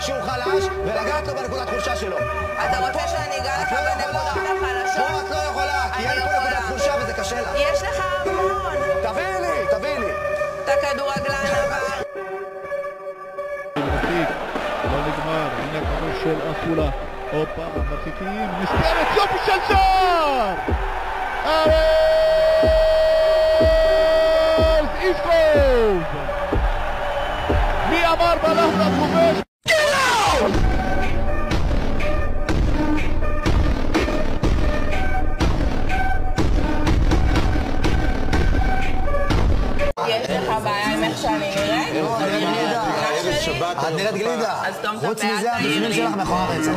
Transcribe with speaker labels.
Speaker 1: שהוא חלש ולגעת לו בנקודת חולשה שלו.
Speaker 2: אתה רוצה שאני אגע לך בנקודות החלשות?
Speaker 1: פה את לא יכולה, כי אין פה נקודת חולשה וזה קשה לך.
Speaker 2: יש לך המון.
Speaker 1: תביאי לי.
Speaker 2: אתה כדורגלן עבר.
Speaker 3: לא נגמר, הנה הכדור של עפולה. הופה, מרחיקים, מסגרת יופי של שער! ארז איסקוב! מי אמר בלחת הכובש?
Speaker 2: יש לך בעיה עם איך שאני נראית?
Speaker 1: את נראית גלידה.
Speaker 2: אז תום את
Speaker 1: חוץ
Speaker 2: הפה,
Speaker 1: מזה,
Speaker 2: אל תעיר
Speaker 1: הבפנים
Speaker 2: לי.
Speaker 1: שלך מכוער רצח.